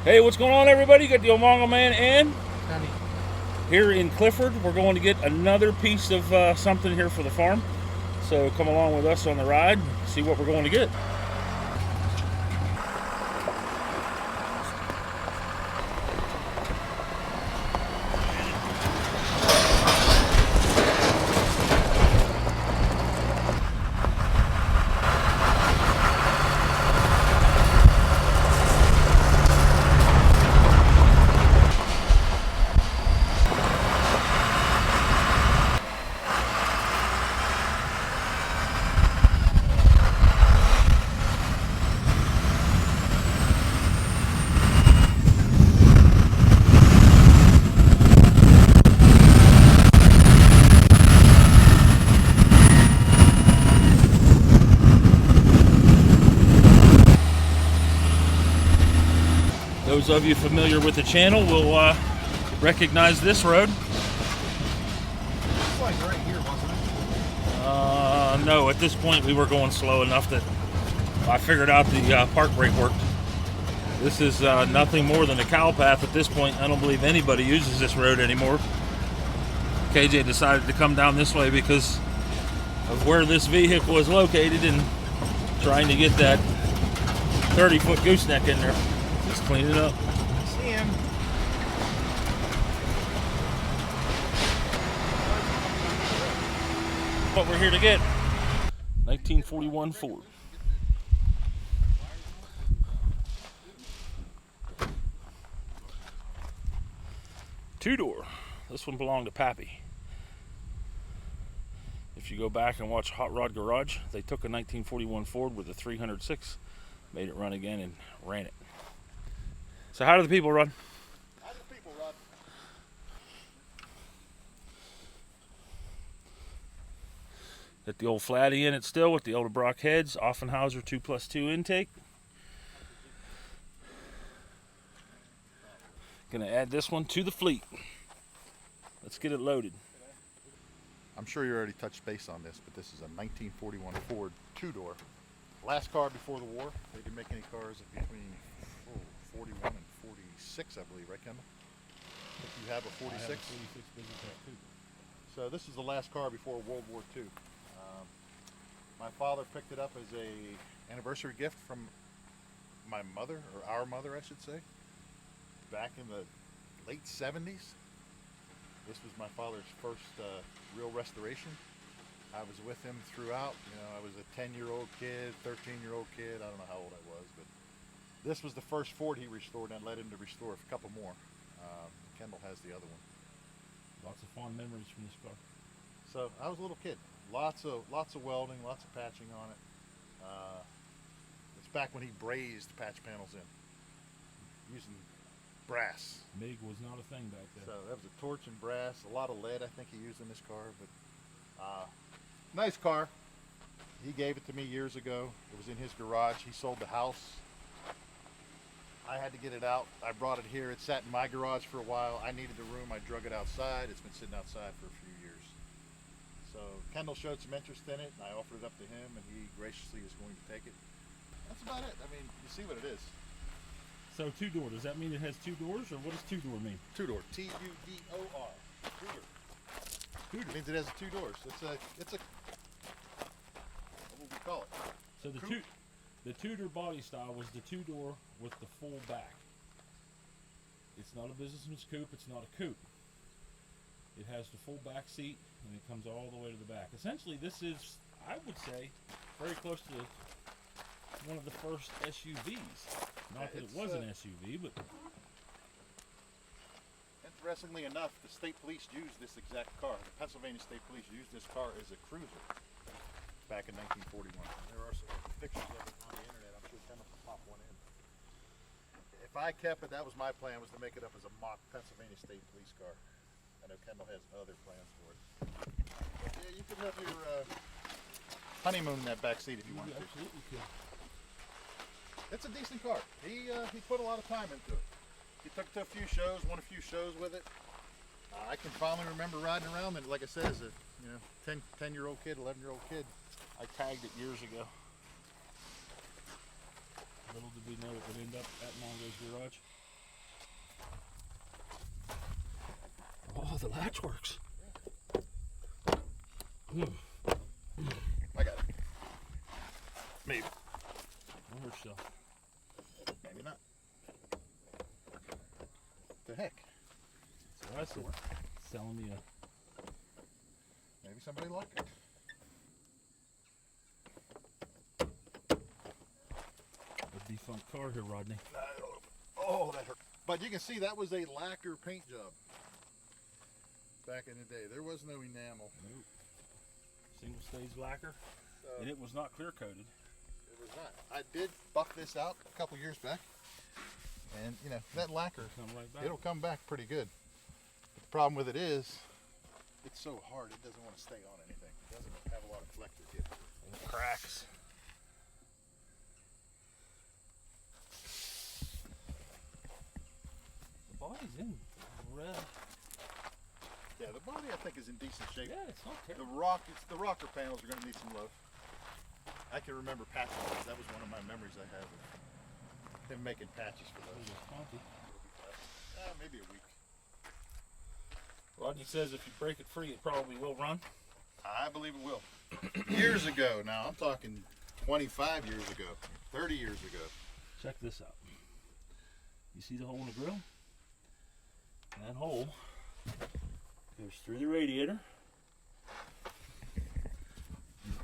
Hey, what's going on, everybody? Got the old Mongo man and Honey. here in Clifford. We're going to get another piece of something here for the farm. So come along with us on the ride, see what we're going to get. Those of you familiar with the channel will recognize this road. It's like right here, wasn't it? No, at this point we were going slow enough that I figured out the park brake worked. This is nothing more than a cow path at this point. I don't believe anybody uses this road anymore. KJ decided to come down this way because of where this vehicle is located and trying to get that 30-foot gooseneck in there. Just clean it up. See him. What we're here to get. 1941 Ford. Tudor. This one belonged to Pappy. If you go back and watch Hot Rod Garage, they took a 1941 Ford with a 306, made it run again, and ran it. So how do the people run? How do the people run? Got the old flatty in it still with the old Brock heads, Offenhauser 2+2 intake. Gonna add this one to the fleet. Let's get it loaded. I'm sure you already touched base on this, but this is a 1941 Ford two-door. Last car before the war. They didn't make any cars between 41 and 46, I believe, right, Kendall? You have a 46? I have a 46 business car too. So this is the last car before World War II. My father picked it up as a anniversary gift from my mother, or our mother, I should say, back in the late 70s. This was my father's first real restoration. I was with him throughout. You know, I was a 10-year-old kid, 13-year-old kid. I don't know how old I was, but this was the first Ford he restored, and led him to restore a couple more. Kendall has the other one. Lots of fond memories from this car. So I was a little kid. Lots of welding, lots of patching on it. It's back when he brazed patch panels in, using brass. MIG was not a thing back then. So that was a torch and brass, a lot of lead I think he used in this car, but nice car. He gave it to me years ago. It was in his garage. He sold the house. I had to get it out. I brought it here. It sat in my garage for a while. I needed the room. I drug it outside. It's been sitting outside for a few years. So Kendall showed some interest in it, and I offered it up to him, and he graciously is going to take it. That's about it. I mean, you see what it is. So two-door, does that mean it has two doors, or what does two-door mean? Two-door. T-U-D-O-R. Tudor. Tudor means it has two doors. It's a what would we call it? So the Tudor body style was the two-door with the full back. It's not a businessman's coupe, it's not a coupe. It has the full back seat, and it comes all the way to the back. Essentially, this is, I would say, very close to one of the first SUVs. Not that it was an SUV, but... Interestingly enough, the state police used this exact car. The Pennsylvania State Police used this car as a cruiser back in 1941. There are some pictures of it on the internet. I'm sure Kendall can pop one in. If I kept it, that was my plan, was to make it up as a mock Pennsylvania State Police car. I know Kendall has other plans for it. But yeah, you could have your honeymoon in that back seat if you wanted to. Absolutely could. It's a decent car. He put a lot of time into it. He took it to a few shows, won a few shows with it. I can fondly remember riding around it, like I said, as a 10-year-old kid, 11-year-old kid. I tagged it years ago. Little did we know it would end up at Mongo's garage. the latch works. I got it. Maybe. More stuff. Maybe not. The heck? So that's it. Selling me a Maybe somebody locked it. defunct car here, Rodney. Oh, that hurt. But you can see that was a lacquer paint job back in the day. There was no enamel. Nope. Single stage lacquer, and it was not clear coated. It was not. I did buff this out a couple years back, and you know that lacquer, it'll come back pretty good. But the problem with it is, it's so hard it doesn't want to stay on anything. It doesn't have a lot of flex to it. And it cracks. The body's in red. Yeah, the body I think is in decent shape. Yeah, it's not terrible. The rocker panels are going to need some love. I can remember patching those. That was one of my memories I have of him making patches for those. Maybe a week. Rodney says if you break it free, it probably will run. I believe it will. Years ago now, I'm talking 25 years ago, 30 years ago. Check this out. You see the hole in the grill? That hole goes through the radiator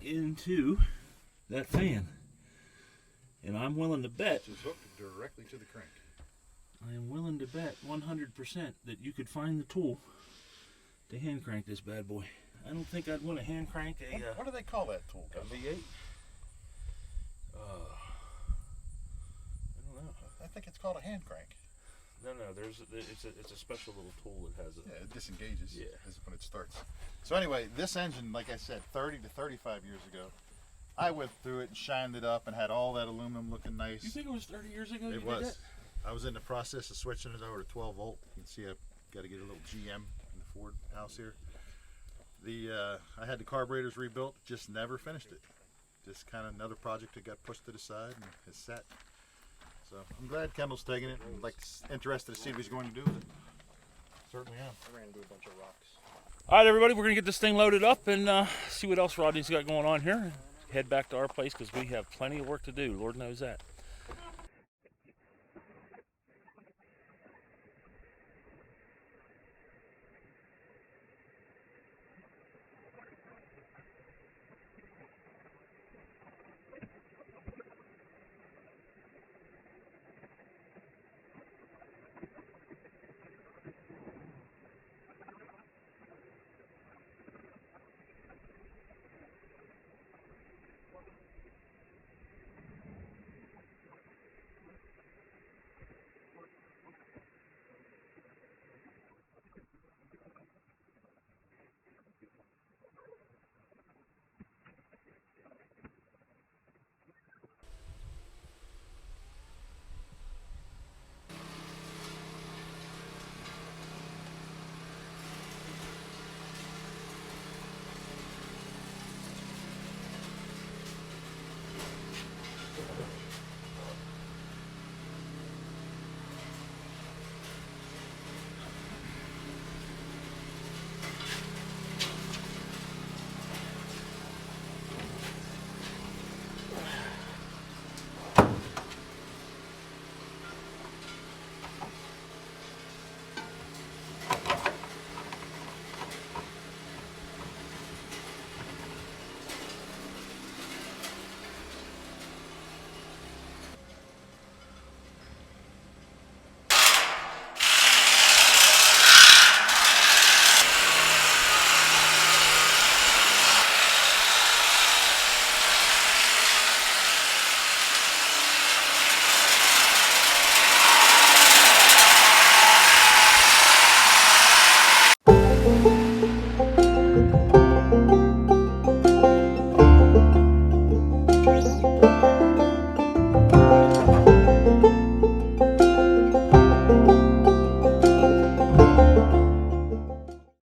into that fan. And I'm willing to bet, Just hooked directly to the crank. I am willing to bet 100% that you could find the tool to hand crank this bad boy. I don't think I'd want to hand crank a What do they call that tool? V8. I don't know. I think it's called a hand crank. No, it's a special little tool that has it. Yeah, it disengages Yeah. when it starts. So anyway, this engine, like I said, 30 to 35 years ago, I went through it and shined it up and had all that aluminum looking nice. You think it was 30 years ago? It was. I was in the process of switching it over to 12 volt. You can see I've got to get a little GM in the Ford house here. I had the carburetors rebuilt, just never finished it. Just kind of another project that got pushed to the side and has sat. So I'm glad Kendall's taking it. I'm interested to see what he's going to do with it. Certainly am. I ran into a bunch of rocks. All right, everybody, we're going to get this thing loaded up and see what else Rodney's got going on here. Head back to our place because we have plenty of work to do. Lord knows that.